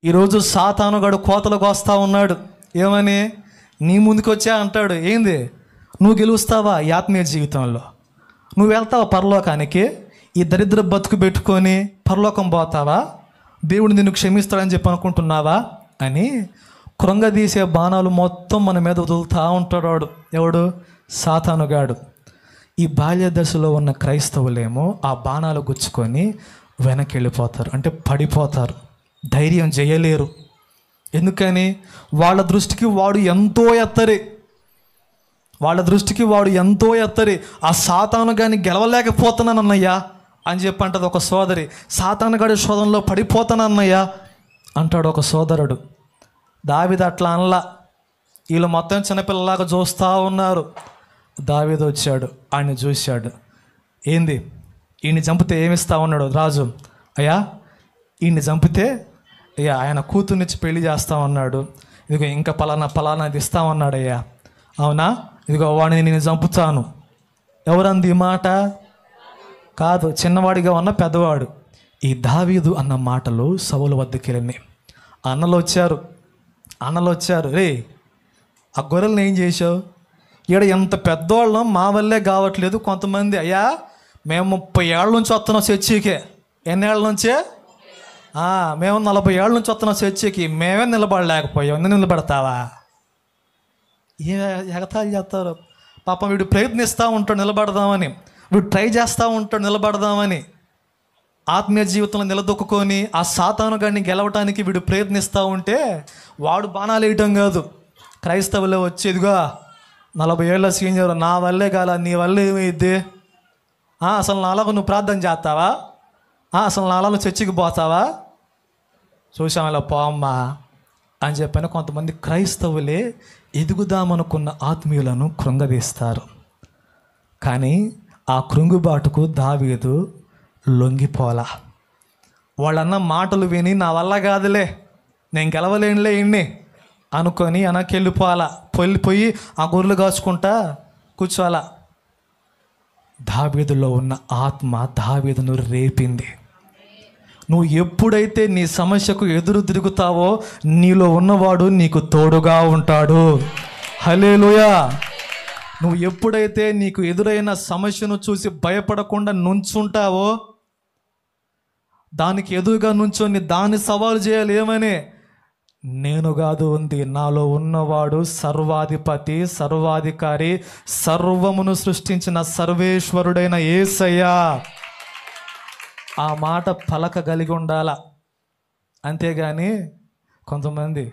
ఈరోజు సాతానుగాడు కోతలకు వస్తూ ఉన్నాడు. ఏమని? నీ ముందుకు వచ్చా అంటాడు. ఏంది? నువ్వు గెలుస్తావా ఈ ఆత్మీయ జీవితంలో? నువ్వు వెళ్తావా పరలోకానికి? ఈ దరిద్ర బతుకు పెట్టుకొని పరలోకం పోతావా? దేవుడు నిన్ను క్షమిస్తాడని చెప్పి అనుకుంటున్నావా అని కృంగదీసే బాణాలు మొత్తం మన మీద వదులుతూ ఉంటాడు వాడు. ఎవడు? సాతానుగాడు. ఈ బాల్య దశలో ఉన్న క్రైస్తవులేమో ఆ బాణాలు గుచ్చుకొని వెనక్కి వెళ్ళిపోతారు, అంటే పడిపోతారు, ధైర్యం చేయలేరు. ఎందుకని? వాళ్ళ దృష్టికి వాడు ఎంతో ఎత్తరి, ఆ సాతానుగాని గెలవలేకపోతున్నానన్నయ్యా అని చెప్పి అంటది ఒక సోదరి. సాతానుగాడి శోధనలో పడిపోతానన్నయ్యా అంటాడు ఒక సోదరుడు. దావీదు అట్లా అనలా. వీళ్ళు మొత్తం చిన్నపిల్లలాగా చూస్తూ ఉన్నారు. దావీదు వచ్చాడు, ఆయన్ని చూశాడు. ఏంది? ఈయన్ని చంపితే ఏమిస్తా ఉన్నాడు రాజు? అయ్యా ఈయన్ని చంపితే అయ్యా ఆయన కూతుర్నిచ్చి పెళ్లి చేస్తా ఉన్నాడు, ఇదిగో ఇంకా పలానాది ఇస్తామన్నాడు. అయ్యా అవునా? ఇదిగో వాడిని నేను చంపుతాను. ఎవరంది ఈ మాట? కాదు, చిన్నవాడిగా ఉన్న పెద్దవాడు. ఈ దావీదు అన్న మాటలు సౌలు వద్దకు వెళ్ళినాయి. అన్నలు వచ్చారు. రే ఆ గొర్రెలను ఏం చేసావు? ఈడ ఎంత పెద్దవాళ్ళం మా వల్లే కావట్లేదు. కొంతమంది అయ్యా మేము 30 ఏళ్ళ నుంచి వస్తున్నాం చర్చికే. ఎన్నేళ్ళ నుంచే? మేము 40 ఏళ్ళ నుంచి వస్తున్నాం చర్చికి. మేమే నిలబడలేకపోయాం, నువ్వు నిలబడతావా? ఏ ఎగతాళి చేస్తారు. పాపం వీడు ప్రయత్నిస్తూ ఉంటాడు నిలబడదామని, వీడు ట్రై చేస్తూ ఉంటాడు నిలబడదామని. ఆత్మీయ జీవితంలో నిలదొక్కుని ఆ సాతానుగాడిని గెలవటానికి వీడు ప్రయత్నిస్తూ ఉంటే వాడు బాణాలు వేయటం కాదు. క్రైస్తవులు వచ్చేదిగా 40 ఏళ్ళ సీనియర్, నా వల్లే కాల, నీ వల్లే ఏమైద్ది? అసలు నాలాగా నువ్వు ప్రార్థన చేస్తావా? అసలు నాలాగా చర్చికి పోతావా? చూసామలా పోమ్మా అని చెప్పిన కొంతమంది క్రైస్తవులే ఎదుగుదామనుకున్న ఆత్మీయులను కృంగదీస్తారు. కానీ ఆ కృంగుబాటుకు దావీదు లొంగిపోలా. వాళ్ళన్న మాటలు విని నా వల్ల కాదులే, నేను గెలవలేనులే ఇన్ని అనుకొని వెనకెళ్ళిపోవాలా. పోయి ఆ గొర్రెలు కాచుకుంటా కూర్చోవాలా. దావీదులో ఉన్న ఆత్మ దావీదును రేపింది. నువ్వు ఎప్పుడైతే నీ సమస్యకు ఎదురు తిరుగుతావో నీలో ఉన్నవాడు నీకు తోడుగా ఉంటాడు. హల్లెలూయా. నువ్వు ఎప్పుడైతే నీకు ఎదురైన సమస్యను చూసి భయపడకుండా నుంచుంటావో, దానికి ఎదురుగా నుంచొని దాన్ని సవాలు చేయాలి. ఏమని? నేను కాదు ఉంది, నాలో ఉన్నవాడు సర్వాధిపతి, సర్వాధికారి, సర్వమును సృష్టించిన సర్వేశ్వరుడైన యేసయ్యా. ఆ మాట పలకగలిగి ఉండాల. అంతేగాని కొంతమంది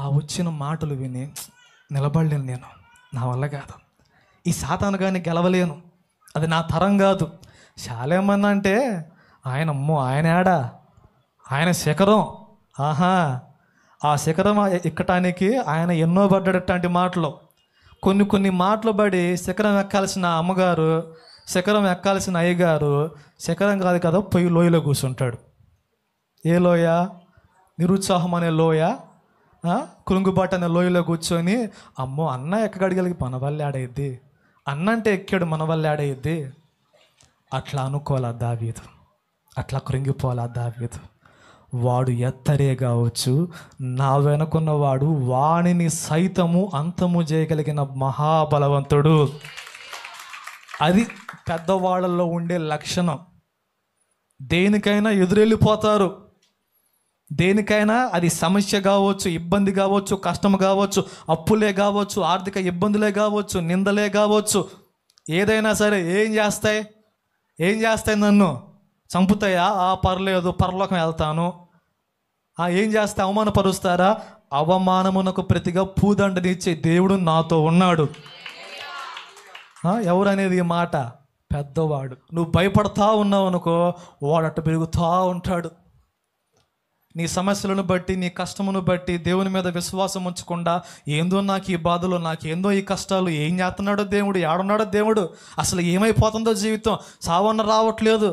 ఆ వచ్చిన మాటలు విని నిలబడలేను, నేను నా వల్ల కాదు, ఈ సాతానుగాని గెలవలేను, అది నా తరం కాదు. శాలేమన్నా అంటే ఆయన అమ్మో, ఆయన ఏడా, ఆయన శిఖరం, ఆ శిఖరం ఎక్కటానికి ఆయన ఎన్నో పడ్డాడట్లాంటి మాటలు. కొన్ని మాటలు పడి శిఖరం ఎక్కాల్సిన అమ్మగారు, శిఖరం ఎక్కాల్సిన అయ్యగారు శిఖరం కాదు కదా పొయ్యి లోయలో కూర్చుంటాడు. ఏ లోయ? నిరుత్సాహం అనే లోయ, కృంగుబాటు అనే లోయలో కూర్చొని అమ్మో అన్న ఎక్కగడిగలిగి మన వల్ల ఆడేద్ది, అన్న అంటే ఎక్కాడు మన వల్ల ఆడేద్ది. అట్లా అనుకోవాలా దావీదు, అట్లా కృంగిపోవాలా దావీదు. వాడు ఎత్తరే కావచ్చు, నా వెనుకున్నవాడు వాణిని సైతము అంతము చేయగలిగిన మహాబలవంతుడు. అది పెద్దవాళ్ళల్లో ఉండే లక్షణం. దేనికైనా ఎదురెళ్ళిపోతారు. దేనికైనా అది సమస్య కావచ్చు, ఇబ్బంది కావచ్చు, కష్టం కావచ్చు, అప్పులే కావచ్చు, ఆర్థిక ఇబ్బందులే కావచ్చు, నిందలే కావచ్చు, ఏదైనా సరే ఏం చేస్తాయి? నన్ను చంపుతాయా? పర్లేదు, పరలోకం వెళ్తాను. ఏం చేస్తే అవమానపరుస్తారా? అవమానమునకు ప్రతిగా పూదండనిచ్చే దేవుడు నాతో ఉన్నాడు. ఎవరనేది ఈ మాట? పెద్దవాడు. నువ్వు భయపడతా ఉన్నావు అనుకో, వాడు అట్ట పెరుగుతూ ఉంటాడు. నీ సమస్యలను బట్టి, నీ కష్టమును బట్టి దేవుని మీద విశ్వాసం ఉంచకుండా, ఏందో నాకు ఈ బాధలు, నాకేందో ఈ కష్టాలు, ఏం చేస్తున్నాడో దేవుడు, ఏడున్నాడో దేవుడు, అసలు ఏమైపోతుందో జీవితం, సావన్న రావట్లేదు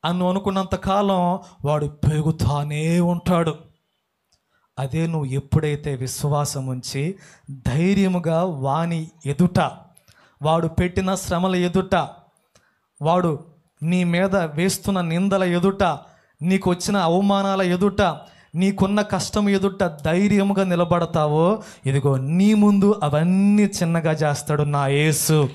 అని అనుకున్నంత కాలం వాడు పెరుగుతానే ఉంటాడు. అదే నువ్వు ఎప్పుడైతే విశ్వాసం ఉంచి ధైర్యముగా వాని ఎదుట, వాడు పెట్టిన శ్రమల ఎదుట, వాడు నీ మీద వేస్తున్న నిందల ఎదుట, నీకు వచ్చిన అవమానాల ఎదుట నీకున్న కష్టం ఎదుట ధైర్యముగా నిలబడతావో, ఇదిగో నీ ముందు అవన్నీ చిన్నగా చేస్తాడు నా యేసు.